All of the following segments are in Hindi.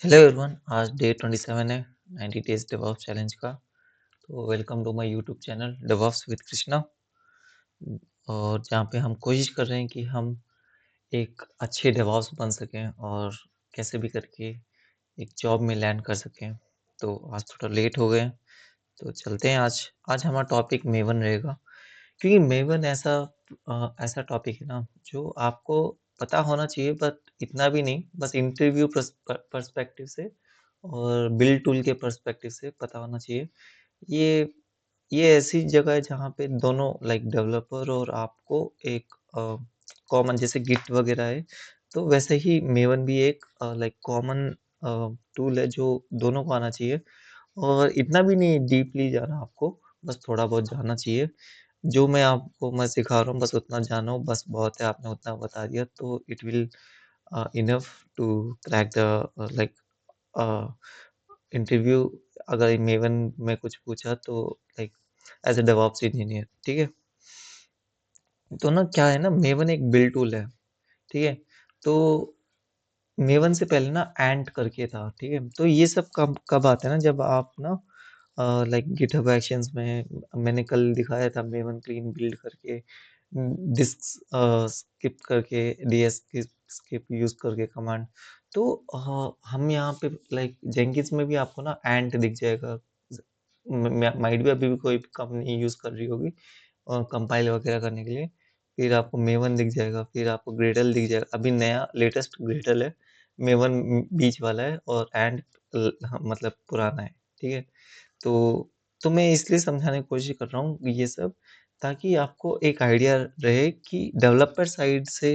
Hello everyone. आज डे 27 है 90 डेज डेवऑप्स चैलेंज का। तो welcome to my YouTube channel DevOps with Krishna. और जहाँ पे हम कोशिश कर रहे हैं कि हम एक अच्छे डेवऑप्स बन सकें और कैसे भी करके एक जॉब में लैंड कर सकें। तो आज थोड़ा लेट हो गए, तो चलते हैं। आज आज हमारा टॉपिक मेवन रहेगा, क्योंकि मेवन ऐसा टॉपिक है ना जो आपको पता होना चाहिए, बट इतना भी नहीं, बस इंटरव्यू पर्सपेक्टिव से और बिल्ड टूल के पर्सपेक्टिव से पता होना चाहिए। ये ये ऐसी जगह है जहाँ पे दोनों लाइक डेवलपर और आपको एक कॉमन, जैसे गिट वगैरह है, तो वैसे ही मेवन भी एक लाइक कॉमन टूल है जो दोनों को आना चाहिए। और इतना भी नहीं डीपली जाना आपको, बस थोड़ा बहुत जानना चाहिए। जो मैं सिखा रहा हूँ बस उतना जानो, बस बहुत है। आपने उतना बता दिया तो it will enough to crack the like interview. अगर मेवन में कुछ पूछा तो like as a DevOps engineer, ठीक है। तो ना क्या है ना, मेवन एक बिल्ड टूल है, ठीक है। तो मेवन से पहले ना एंट करके था, ठीक है। तो ये सब कब कब आता है ना, जब आप ना लाइक गिटहब एक्शंस में, मैंने कल दिखाया था मेवन क्लीन बिल्ड करके, डिस्क स्किप करके, डीएस स्किप यूज करके कमांड। तो हम यहाँ पे लाइक जेंकिंस में भी आपको ना एंट दिख जाएगा। माइट भी अभी भी कोई कंपनी यूज कर रही होगी और कंपाइल वगैरह करने के लिए। फिर आपको मेवन दिख जाएगा, फिर आपको ग्रेडल दिख जाएगा। अभी नया लेटेस्ट ग्रेडल है, मेवन बीच वाला है, और एंड मतलब पुराना है, ठीक है। तो तो मैं इसलिए समझाने की कोशिश कर रहा हूँ ये सब, ताकि आपको एक आइडिया रहे कि डेवलपर साइड से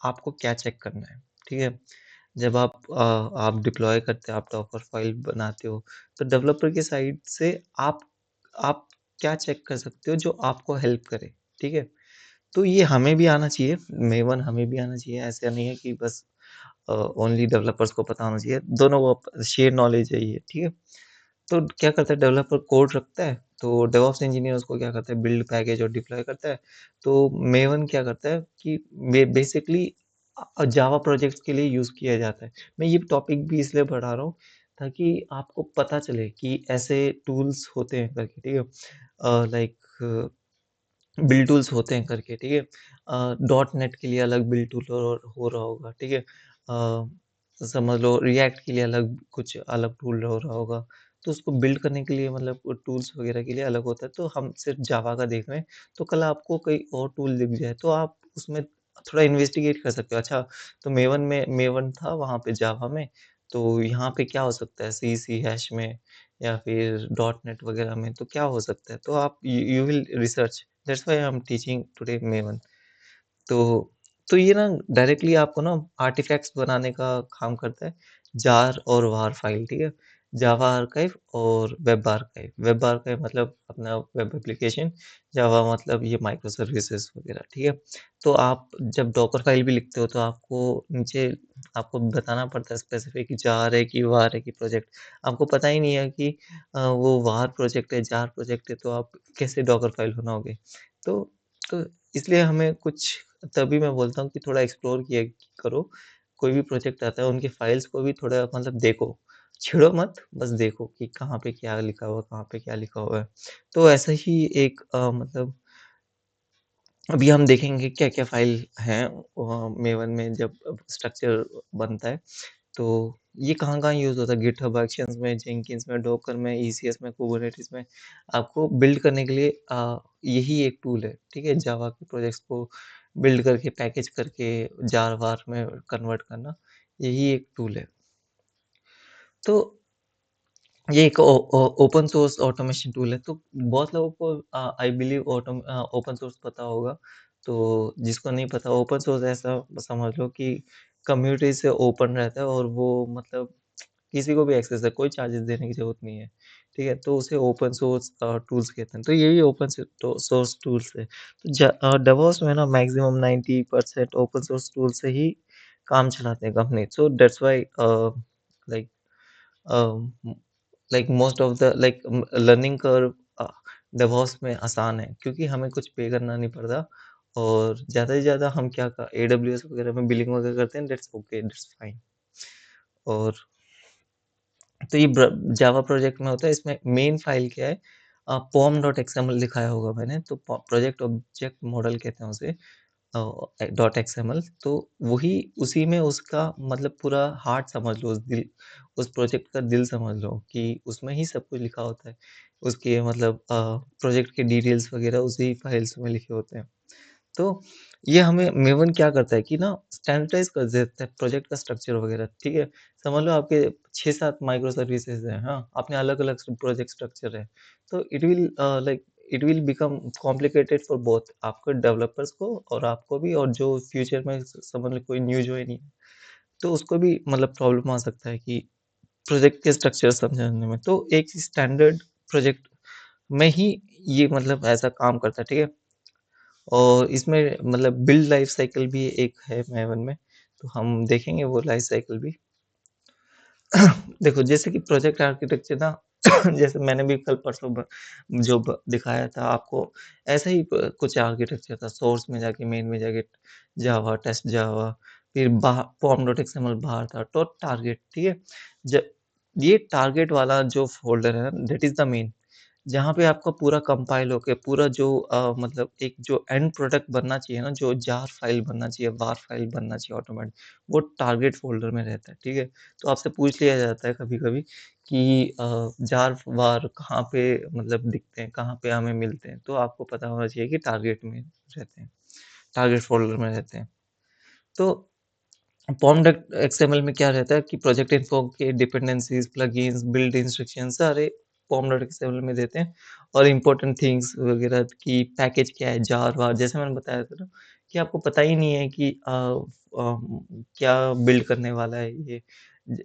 आपको क्या चेक करना है, ठीक है। जब आप डिप्लॉय करते हो, आप डॉकर फाइल बनाते हो, तो डेवलपर की साइड से आप क्या चेक कर सकते हो जो आपको हेल्प करे, ठीक है। तो ये हमें भी आना चाहिए, मेवन हमें भी आना चाहिए। ऐसा नहीं है कि बस ओनली डेवलपर्स को पता होना चाहिए, दोनों को शेयर नॉलेज है ये, ठीक है। तो क्या करता है, डेवलपर कोड रखता है, तो डेवऑप्स इंजीनियर उसको क्या करता है, बिल्ड पैकेज और डिप्लॉय करता है। तो मेवन क्या करता है कि बेसिकली जावा प्रोजेक्ट्स के लिए यूज किया जाता है। मैं ये टॉपिक भी इसलिए बढ़ा रहा हूँ ताकि आपको पता चले कि ऐसे टूल्स होते हैं करके, ठीक है। लाइक बिल्ड टूल्स होते हैं करके, ठीक है। डॉट नेट के लिए अलग बिल्ड टूल हो रहा होगा, ठीक है। समझ लो रिएक्ट के लिए अलग कुछ अलग टूल हो रहा होगा। तो उसको बिल्ड करने के लिए मतलब टूल्स वगैरह के लिए अलग होता है। तो हम सिर्फ जावा का देख रहे हैं, तो कल आपको कोई और टूल दिख जाए तो आप उसमें थोड़ा इन्वेस्टिगेट कर सकते हो। अच्छा, तो मेवन था वहाँ पे जावा में, तो यहाँ पे क्या हो सकता है, सी हैश में या फिर डॉट नेट वगैरह में, तो क्या हो सकता है। तो आप you will research, that's why I am teaching today maven. तो तो ये ना डायरेक्टली आपको ना आर्टिफैक्ट्स बनाने का काम करता है, जार और वार फाइल, ठीक है। जावा आर्काइव और वेब आर्काइव। वेब आर्काइव मतलब अपना वेब एप्लीकेशन, जावा मतलब ये माइक्रो सर्विसेज वगैरह, ठीक है। तो आप जब डॉकर फाइल भी लिखते हो तो आपको नीचे आपको बताना पड़ता है स्पेसिफिक, जार है कि वार है कि प्रोजेक्ट। आपको पता ही नहीं है कि वो वार प्रोजेक्ट है, जार प्रोजेक्ट है, तो आप कैसे डॉकर फाइल बनाओगे। तो तो इसलिए हमें कुछ, तभी मैं बोलता हूँ कि थोड़ा एक्सप्लोर किया करो। कोई भी प्रोजेक्ट आता है उनकी फाइल्स को भी थोड़ा मतलब देखो, छेड़ो मत, बस देखो कि कहाँ पे क्या लिखा हुआ है, कहाँ पे क्या लिखा हुआ है। तो ऐसा ही एक मतलब अभी हम देखेंगे क्या-क्या फ़ाइल हैं मेवन में जब स्ट्रक्चर बनता है। तो ये कहाँ-कहाँ यूज़ होता है, गिटहब एक्शंस में, जेंकिन्स में, डॉकर में, ईसीएस में, कुबरनेटिस में। आपको बिल्ड करने के लिए यही एक टूल है, ठीक है? जावा के प्रोजेक्ट्स को बिल्ड करके, पैकेज करके, जार-वार में कन्वर्ट करना, यही एक टूल है। तो ये एक ओपन सोर्स ऑटोमेशन टूल है। तो बहुत लोगों को आई बिलीव ओपन सोर्स पता होगा। तो जिसको नहीं पता, ओपन सोर्स ऐसा समझ लो कि कम्युनिटी से ओपन रहता है और वो मतलब किसी को भी एक्सेस है, कोई चार्जेस देने की ज़रूरत नहीं है, ठीक है? तो उसे ओपन सोर्स टूल्स कहते हैं। तो यही ओपन सोर्स टूल्स है। तो डेवॉप्स में ना मैक्सिमम 90% ओपन सोर्स टूल से ही काम चलाते हैं company. So that's why like like most of the like learning curve DevOps में आसान है, क्योंकि हमें कुछ पे करना नहीं पड़ता। और ज़्यादा से ज़्यादा हम एडब्ल्यूएस वगैरह में बिलिंग वगैरह करते हैं, दैट्स ओके, दैट्स फाइन। और तो ये जावा प्रोजेक्ट में होता है, इसमें मेन फाइल क्या है, पॉम डॉट एक्सएमएल दिखाया होगा मैंने, तो प्रोजेक्ट ऑब्जेक्ट मॉडल कहते हैं उसे, डॉट एक्सएमएल। तो वही, उसी में उसका मतलब पूरा हार्ट समझ लो, उस प्रोजेक्ट का दिल समझ लो कि उसमें ही सब कुछ लिखा होता है। उसके मतलब प्रोजेक्ट के डिटेल्स वगैरह उसी फाइल्स में लिखे होते हैं। तो ये हमें मेवन क्या करता है कि ना स्टैंडर्डाइज़ कर देता है प्रोजेक्ट का स्ट्रक्चर वगैरह, ठीक है? समझ लो आपके 6-7 माइक्रो सर्विसेज़ हैं, हाँ? अपने अलग-अलग प्रोजेक्ट स्ट्रक्चर है। तो it will become complicated for both, आपको डेवलपर्स को और आपको भी, और जो फ्यूचर में समझ लो कोई न्यू जॉइनी है, तो उसको भी मतलब प्रॉब्लम आ सकता है कि प्रोजेक्ट के स्ट्रक्चर समझने में। तो एक स्टैंडर्ड प्रोजेक्ट में ही ये मतलब ऐसा काम करता है, ठीक है? और इसमें मतलब बिल्ड लाइफ साइकिल भी एक है मैवन में, तो हम देखेंगे वो लाइफ साइकिल भी। देखो जैसे कि प्रोजेक्ट आर्किटेक्चर ना जैसे मैंने भी कल परसों दिखाया था आपको, ऐसा ही कुछ आर्किटेक्चर था, सोर्स में जाके मेन में जाके जावा, टेस्ट जावा, फिर पॉम डॉट एक्सएमएल बाहर था, तो टारगेट, ठीक है। ये टारगेट वाला जो फोल्डर है, दैट इज द मेन, जहाँ पे आपका पूरा कंपाइल होके पूरा जो मतलब एक जो एंड प्रोडक्ट बनना चाहिए ना, जो जार फाइल बनना चाहिए, वार फाइल बनना चाहिए ऑटोमेटिक, वो टारगेट फ़ोल्डर में रहता है, ठीक है? तो आपसे पूछ लिया जाता है कभी-कभी कि जार वार कहाँ पे मतलब दिखते हैं, कहाँ पे हमें मिलते हैं? तो आपको पता होना चाहिए कि टारगेट में रहते हैं, टारगेट फ़ोल्डर में रहते हैं। तो पॉमडेक्ट एक्सएमएल में क्या रहता है कि प्रोजेक्ट इन्फो के डिपेंडेंसीज़, प्लगइन्स, बिल्ड इंस्ट्रक्शंस सारे पॉमडेक्ट एक्सएमएल में देते हैं, और इम्पोर्टेंट थिंग्स वगैरह की पैकेज क्या है, जार-वार, जैसे मैंने बताया था ना कि आपको पता ही नहीं है कि क्या बिल्ड करने वाला है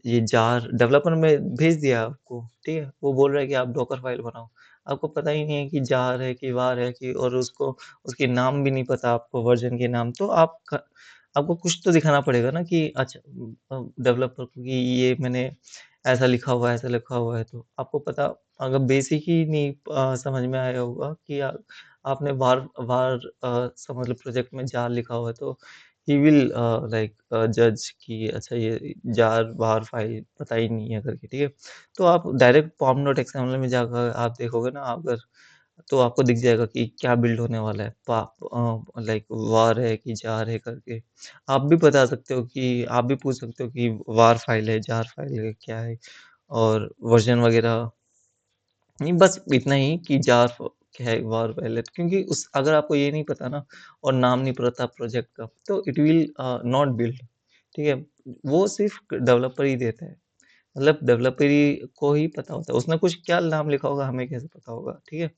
ये जार डेवलपर में भेज दिया आपको, ठीक है? वो बोल रहा है कि आप डॉकर फाइल बनाओ। आपको पता ही नहीं है कि जार है कि वार है कि, और उसको उसके नाम भी नहीं पता आपको, वर्ज़न के नाम, तो आपको कुछ तो दिखाना पड़ेगा ना कि अच्छा डेवलपर को कि ये मैंने ऐसा लिखा हुआ है, तो आपको पता, अगर बेसिक ही नहीं समझ में आया होगा कि आपने समझ लो प्रोजेक्ट में जार लिखा हुआ है, तो ही विल जज कि अच्छा ये जार वार फाइल पता ही नहीं है करके, ठीक है? तो आप डायरेक्ट पॉम डॉट एक्सएमएल में जाकर आप देखोगे ना, अगर तो आपको दिख जाएगा कि क्या बिल्ड होने वाला है। लाइक वार है कि जार है करके। आप भी बता सकते हो कि आप भी पूछ सकते हो कि वार फाइल है, जार फाइल है, क्या है? और वर्ज़न वग़ैरह, नहीं बस इतना ही कि क्या है, वार फाइल है, क्योंकि उस अगर आपको ये नहीं पता ना, और नाम नहीं पता प्रोजेक्ट का, तो इट विल नॉट बिल्ड, ठीक है? वो सिर्फ़ डेवलपर ही देता है। मतलब डेवलपर ही को ही पता होता है, उसने कुछ क्या नाम लिखा होगा, हमें कैसे पता होगा, ठीक है?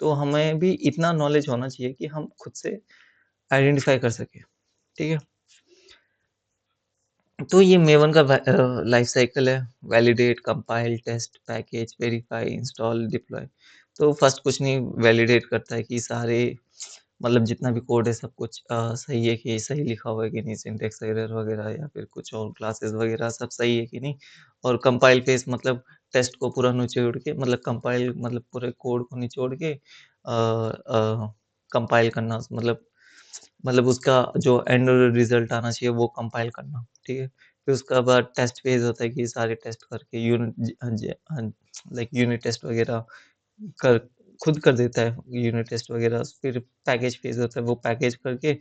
तो हमें भी इतना नॉलेज होना चाहिए कि हम खुद से आइडेंटिफ़ाई कर सकें, ठीक है? तो ये मेवन का लाइफ़ साइकिल है, validate, compile, test, package, verify, install, deploy. तो फर्स्ट कुछ नहीं, वैलिडेट करता है कि सारे मतलब जितना भी कोड है सब कुछ सही है, कि सही लिखा हुआ है कि नहीं, सिंटैक्स एरर वगैरह या फिर कुछ और क्लासेस वगैरह सब सही है कि नहीं। और कंपाइल फेज़ मतलब टेस्ट को पूरा निचोड़ के, मतलब कंपाइल मतलब पूरे कोड को निचोड़ के कंपाइल करना, मतलब उसका जो एंड रिज़ल्ट आना चाहिए वो कंपाइल करना, ठीक है? फिर उसका बाद टेस्ट फेज़ होता है कि सारे टेस्ट करके लाइक यूनिट टेस्ट वगैरह कर खुद कर देता है, यूनिट टेस्ट वगैरह। फिर पैकेज फेज़ होता है, वो पैकेज करके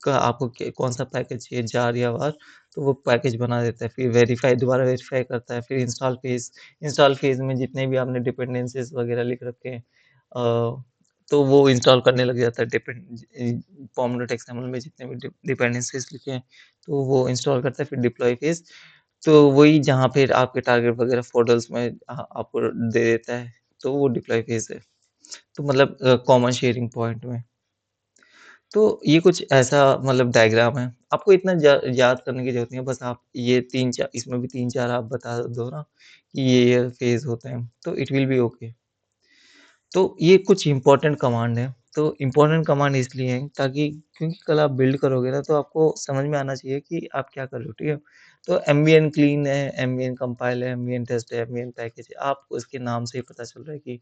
आपको कौन-सा पैकेज चाहिए, जार या वार, तो वो पैकेज बना देता है। फिर दोबारा वेरीफ़ाई करता है। फिर इंस्टॉल फेज़ में जितने भी आपने डिपेंडेंसीज़ वगैरह लिख रखे हैं, तो वो इंस्टॉल करने लग जाता है। पॉमडेट एक्सएमएल में जितने भी डिपेंडेंसीज़ लिखे हैं, तो वो इंस्टॉल करता है। फिर डिप्लॉय फेज़, तो वही जहाँ फिर आपके टारगेट वगैरह फ़ोल्डर्स में आपको दे देता है, तो वो डिप्लॉय फेज़ है। तो मतलब कॉमन शेयरिंग पॉइंट में। तो ये कुछ ऐसा मतलब डायग्राम है। आपको इतना याद करने की ज़रूरत नहीं है, बस आप ये 3-4 इसमें भी 3-4 आप बता दो ना कि ये फ़ेज़ होते हैं, तो इट विल बी ओके। तो ये कुछ इम्पोर्टेंट कमांड है। तो इम्पोर्टेंट कमांड इसलिए हैं ताकि, क्योंकि कल आप बिल्ड करोगे ना, तो आपको समझ में आना चाहिए कि आप क्या कर रहे हो, ठीक है? तो एम्बिएंट क्लीन है, एम्बिएंट कंपाइल है, एम्बिएंट टेस्ट है, एम्बिएंट पैकेज है। आपको इसके नाम से ही पता चल रहा है कि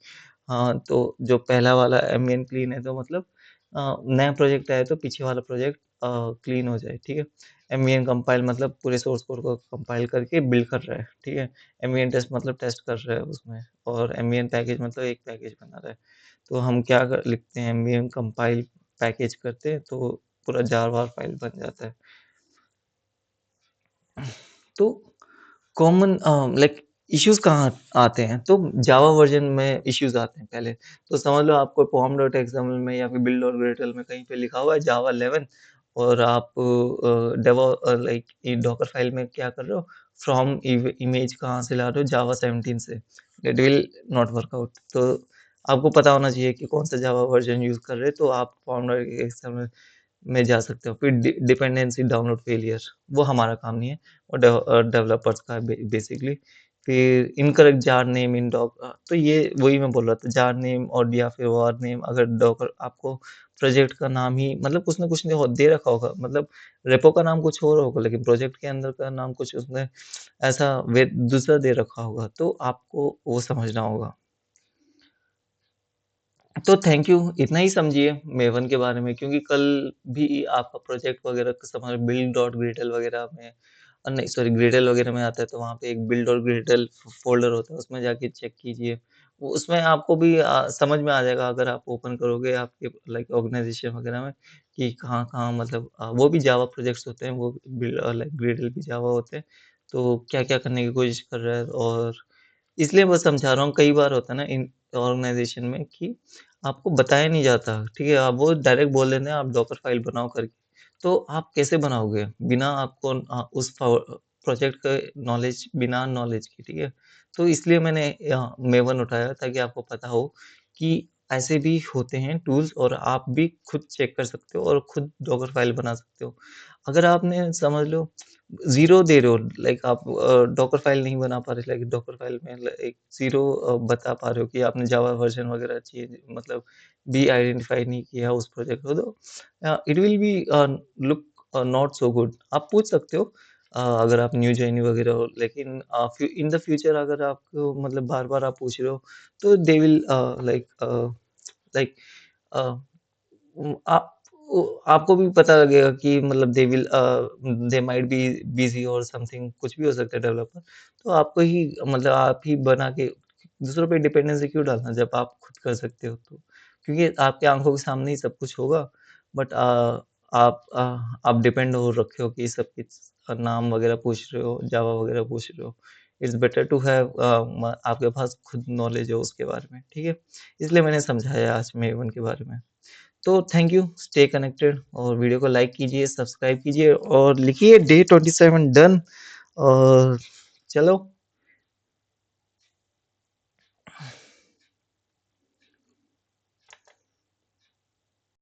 हाँ, तो जो पहला वाला एम्बिएंट क्लीन है, तो मतलब नया प्रोजेक्ट आए तो पीछे वाला प्रोजेक्ट क्लीन हो जाए, ठीक है? एमवीएन कंपाइल मतलब पूरे सोर्स कोड को कंपाइल करके बिल्ड कर रहा है, ठीक है? एमवीएन टेस्ट मतलब टेस्ट कर रहा है उसमें, और एमवीएन पैकेज मतलब एक पैकेज बना रहा है। तो हम क्या कर लिखते हैं, एमवीएन कंपाइल पैकेज करते हैं, तो पूरा जार वार फाइल बन जाता है। तो कॉमन लाइक इश्यूज़ कहाँ आते हैं? तो जावा वर्ज़न में इश्यूज़ आते हैं पहले। तो समझ लो आपको pom.xml में या फिर build.gradle में कहीं पे लिखा हुआ है जावा 11, और आप लाइक ये डॉकर फाइल में क्या कर रहे हो, फ्रॉम इमेज कहाँ से ला रहे हो, जावा 17 से। It will not work out. तो आपको पता होना चाहिए कि कौन सा जावा वर्ज़न यूज़ कर रहे हैं, तो आप pom.xml में जा सकते हो। फिर डिपेंडेंसी डाउनलोड फेलियर, वो हमारा काम नहीं है, वो डेवलपर्स का है बेसिकली। फिर इनकरेक्ट जार नेम इन तो ये वही मैं बोल रहा था, जार नेम और या फिर वार नेम, अगर डॉकर आपको प्रोजेक्ट का नाम ही मतलब कुछ ना कुछ ने दे रखा होगा, मतलब रेपो का नाम कुछ और होगा, लेकिन प्रोजेक्ट के अंदर का नाम कुछ उसने ऐसा वे दूसरा दे रखा होगा, तो आपको वो समझना होगा। तो थैंक यू, इतना ही समझिए मेवन के बारे में, क्योंकि कल भी आपका प्रोजेक्ट वगैरह का समझ बिल्ड डॉट ग्रेडल वगैरह में नहीं सॉरी ग्रेडल वगैरह में आता है, तो वहाँ पे एक बिल्ड और ग्रेडल फ़ोल्डर होता है, उसमें जाके चेक कीजिए। वो उसमें आपको भी समझ में आ जाएगा अगर आप ओपन करोगे आपके लाइक ऑर्गेनाइज़ेशन वगैरह में, कि कहाँ-कहाँ मतलब वो भी जावा प्रोजेक्ट्स होते हैं, वो लाइक ग्रेडल भी जावा होते हैं, तो क्या-क्या करने की कोशिश कर रहा है। और इसलिए मैं समझा रहा हूँ, कई बार होता है ना इन ऑर्गेनाइज़ेशन में कि आपको बताया नहीं जाता, ठीक है? आप वो डायरेक्ट बोल देते हैं आप डॉकर फाइल बनाओ करके, तो आप कैसे बनाओगे? बिना आपको उस प्रोजेक्ट का नॉलेज, बिना नॉलेज के, ठीक है? तो इसलिए मैंने मेवन उठाया ताकि आपको पता हो कि ऐसे भी होते हैं टूल्स, और आप भी खुद चेक कर सकते हो और खुद डॉकर फाइल बना सकते हो। अगर आपने समझ लो 0 दे रहे हो, लाइक आप डॉकर फाइल नहीं बना पा रहे, लाइक डॉकर फाइल में एक 0 बता पा रहे हो कि आपने जावा वर्ज़न वगैरह चेंज मतलब भी आइडेंटिफ़ाई नहीं किया उस प्रोजेक्ट को, तो it will be look not so good. आप पूछ सकते हो अगर आप न्यू जॉइनी वगैरह हो, लेकिन इन द फ्यूचर अगर आपको मतलब बार-बार आप पूछ रहे हो, तो दे विल लाइक अ आप आपको भी पता लगेगा कि मतलब दे माइट बी बिज़ी और समथिंग, कुछ भी हो सकता है डेवलपर। तो आपको ही मतलब आप ही बना के दूसरों पे डिपेंडेंसी क्यों डालना जब आप खुद कर सकते हो तो? क्योंकि आपकी आँखों के सामने ही सब कुछ होगा, बट आप डिपेंड हो रखे हो कि सब कुछ नाम वगैरह पूछ रहे हो, जावा वगैरह पूछ रहे हो। इट्स बेटर टू हैव आपके पास खुद नॉलेज हो उसके बारे में, ठीक है? इसलिए मैंने समझाया आज मेवन के बारे में। तो थैंक यू, स्टे कनेक्टेड, और वीडियो को लाइक कीजिए, सब्सक्राइब कीजिए और लिखिए डे 27 डन। और चलो